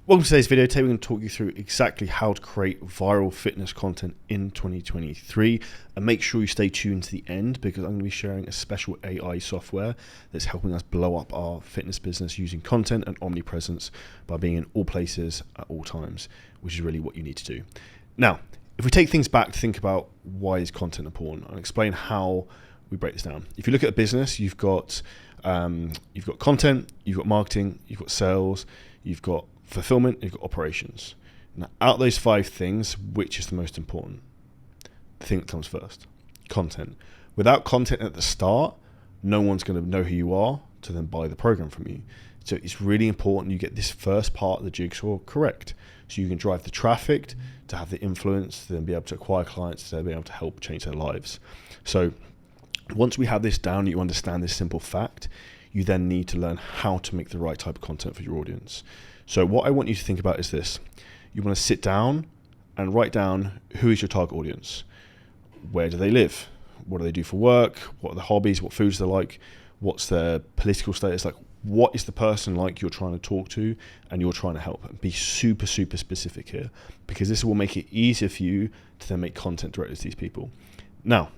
Welcome to today's video. Today we're going to talk you through exactly how to create viral fitness content in 2023, and make sure you stay tuned to the end because I'm going to be sharing a special AI software that's helping us blow up our fitness business using content and omnipresence by being in all places at all times, which is really what you need to do. Now, if we take things back to think about why is content important, I'll explain how we break this down. If you look at a business, you've got content, you've got marketing, you've got sales, you've got fulfillment, you've got operations. Now, out of those 5 things, which is the most important? The thing that comes first, content. Without content at the start, no one's going to know who you are to then buy the program from you. So it's really important you get this first part of the jigsaw correct, so you can drive the traffic to have the influence to then be able to acquire clients, to be able to help change their lives. So once we have this down, you understand this simple fact, you then need to learn how to make the right type of content for your audience. So what I want you to think about is this. You want to sit down and write down who is your target audience. Where do they live? What do they do for work? What are their hobbies? What foods they like? What's their political status? Like, what is the person like you're trying to talk to and you're trying to help? And be super, super specific here, because this will make it easier for you to then make content directed to these people. Now,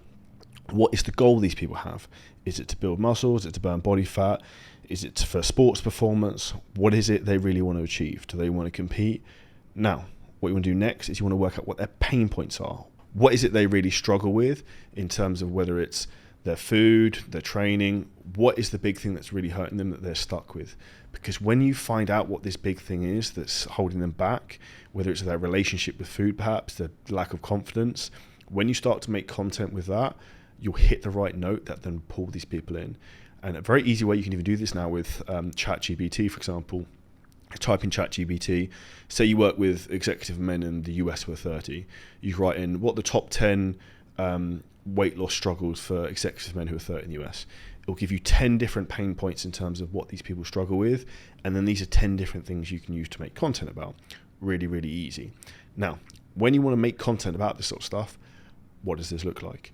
what is the goal these people have? Is it to build muscles? Is it to burn body fat? Is it for sports performance? What is it they really want to achieve? Do they want to compete? Now, what you want to do next is you want to work out what their pain points are. What is it they really struggle with in terms of whether it's their food, their training? What is the big thing that's really hurting them that they're stuck with? Because when you find out what this big thing is that's holding them back, whether it's their relationship with food perhaps, their lack of confidence, when you start to make content with that, you'll hit the right note that then pull these people in. And a very easy way you can even do this now with ChatGPT, for example. Type in ChatGPT, say you work with executive men in the US who are 30. You write in what the top 10 weight loss struggles for executive men who are 30 in the US. It'll give you 10 different pain points in terms of what these people struggle with. And then these are 10 different things you can use to make content about. Really, really easy. Now, when you want to make content about this sort of stuff, what does this look like?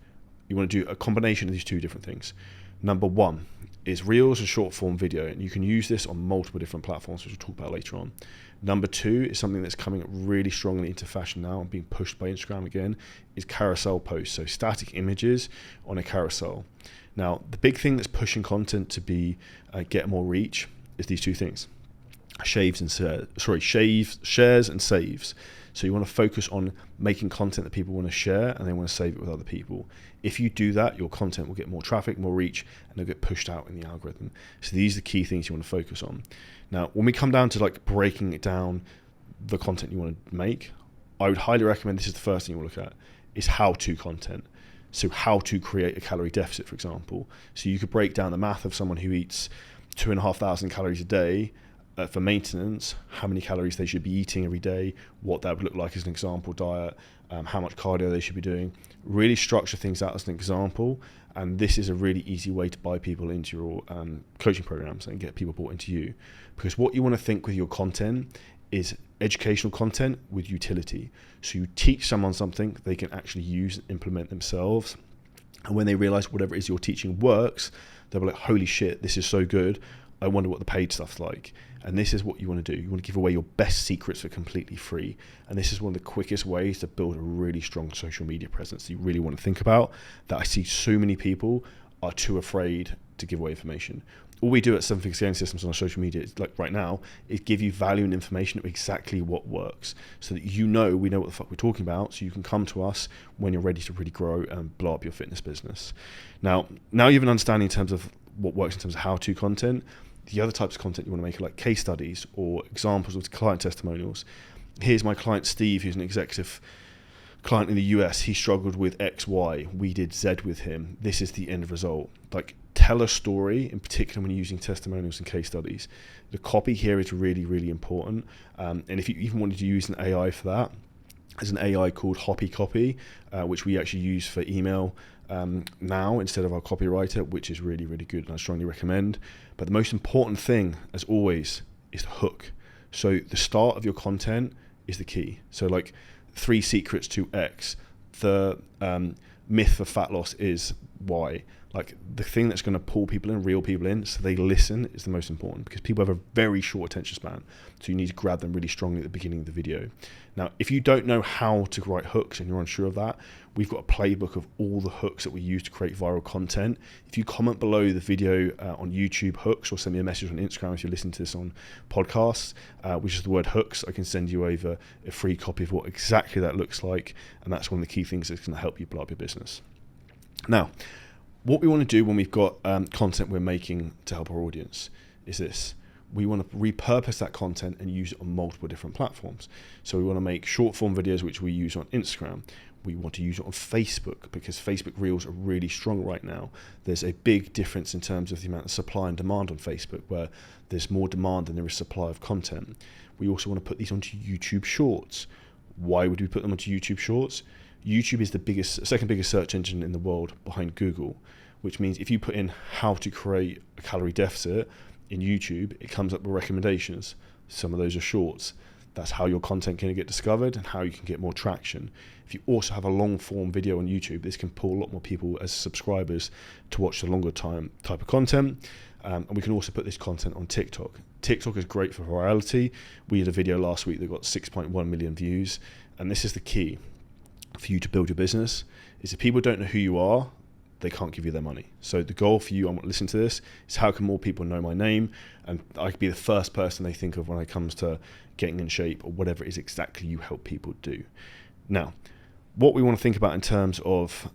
You want to do a combination of these 2 different things. Number 1 is Reels and short form video, and you can use this on multiple different platforms, which we'll talk about later on. Number 2 is something that's coming really strongly into fashion now and being pushed by Instagram again, is carousel posts, so static images on a carousel. Now, the big thing that's pushing content to be get more reach is these 2 things: shares and saves. So you want to focus on making content that people want to share and they want to save it with other people. If you do that, your content will get more traffic, more reach, and it'll get pushed out in the algorithm. So these are the key things you want to focus on. Now, when we come down to like breaking it down, the content you want to make, I would highly recommend, this is the first thing you want to look at, is how-to content. So how to create a calorie deficit, for example. So you could break down the math of someone who eats 2,500 calories a day for maintenance, how many calories they should be eating every day, what that would look like as an example diet, how much cardio they should be doing. Really structure things out as an example, and this is a really easy way to buy people into your coaching programs and get people bought into you. Because what you want to think with your content is educational content with utility. So you teach someone something they can actually use and implement themselves, and when they realize whatever it is you're teaching works, they'll be like, holy shit, this is so good, I wonder what the paid stuff's like. And this is what you want to do. You want to give away your best secrets for completely free. And this is one of the quickest ways to build a really strong social media presence that you really want to think about, that I see so many people are too afraid to give away information. All we do at Seven Figure Scaling Systems on our social media, is, like right now, is give you value and information of exactly what works, so that we know what the fuck we're talking about, so you can come to us when you're ready to really grow and blow up your fitness business. Now you have an understanding in terms of what works in terms of how-to content. The other types of content you want to make are like case studies or examples of client testimonials. Here's my client Steve, who's an executive client in the US. He struggled with X, Y. We did Z with him. This is the end result. Like, tell a story, in particular when you're using testimonials and case studies. The copy here is really, really important. And if you even wanted to use an AI for that, there's an AI called Hoppy Copy, which we actually use for email now instead of our copywriter, which is really, really good and I strongly recommend. But the most important thing, as always, is the hook. So the start of your content is the key. So like 3 secrets to X. The myth for fat loss is why. Like, the thing that's going to pull people in, reel people in, so they listen, is the most important, because people have a very short attention span. So you need to grab them really strongly at the beginning of the video. Now, if you don't know how to write hooks and you're unsure of that, we've got a playbook of all the hooks that we use to create viral content. If you comment below the video on YouTube hooks, or send me a message on Instagram if you're listening to this on podcasts, which is the word hooks, I can send you over a free copy of what exactly that looks like. And that's one of the key things that's going to help you blow up your business. Now, what we want to do when we've got content we're making to help our audience is this. We want to repurpose that content and use it on multiple different platforms. So we want to make short form videos, which we use on Instagram. We want to use it on Facebook, because Facebook Reels are really strong right now. There's a big difference in terms of the amount of supply and demand on Facebook, where there's more demand than there is supply of content. We also want to put these onto YouTube Shorts. Why would we put them onto YouTube Shorts? YouTube is the second biggest search engine in the world behind Google, which means if you put in how to create a calorie deficit in YouTube, it comes up with recommendations. Some of those are shorts. That's how your content can get discovered and how you can get more traction. If you also have a long form video on YouTube, this can pull a lot more people as subscribers to watch the longer time type of content. And we can also put this content on TikTok. TikTok is great for virality. We had a video last week that got 6.1 million views. And this is the key for you to build your business, is if people don't know who you are, they can't give you their money. So the goal for you, I want to listen to this, is how can more people know my name, and I could be the first person they think of when it comes to getting in shape, or whatever it is exactly you help people do. Now, what we want to think about in terms of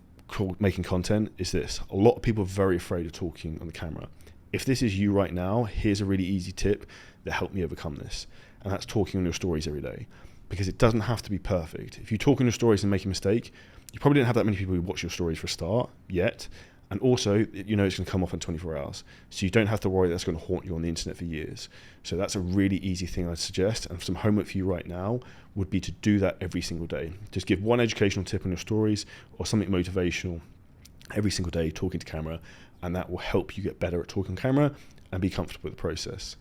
making content is this. A lot of people are very afraid of talking on the camera. If this is you right now, here's a really easy tip that helped me overcome this, and that's talking on your stories every day. Because it doesn't have to be perfect. If you talk on your stories and make a mistake, you probably don't have that many people who watch your stories for a start yet. And also, you know it's going to come off in 24 hours. So you don't have to worry that's going to haunt you on the internet for years. So that's a really easy thing I'd suggest. And some homework for you right now would be to do that every single day. Just give one educational tip on your stories or something motivational every single day, talking to camera. And that will help you get better at talking on camera and be comfortable with the process.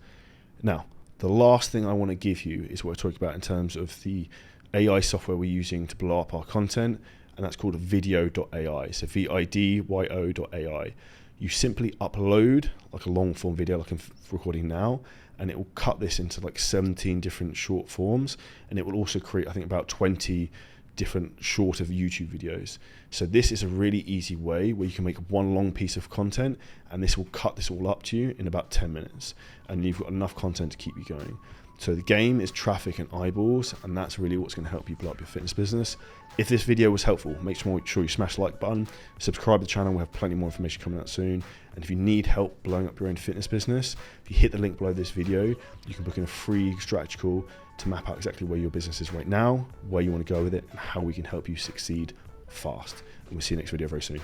Now, the last thing I want to give you is what I talked about in terms of the AI software we're using to blow up our content, and that's called Vidyo.AI. So Vidyo.AI. You simply upload like a long form video like I'm recording now, and it will cut this into like 17 different short forms, and it will also create, I think, about 20 different shorter YouTube videos. So this is a really easy way where you can make one long piece of content, and this will cut this all up to you in about 10 minutes, and you've got enough content to keep you going. So the game is traffic and eyeballs, and that's really what's going to help you blow up your fitness business. If this video was helpful, make sure you smash the like button, subscribe to the channel. We'll have plenty more information coming out soon. And if you need help blowing up your own fitness business, if you hit the link below this video, you can book in a free strategy call to map out exactly where your business is right now, where you want to go with it, and how we can help you succeed fast. And we'll see you next video very soon.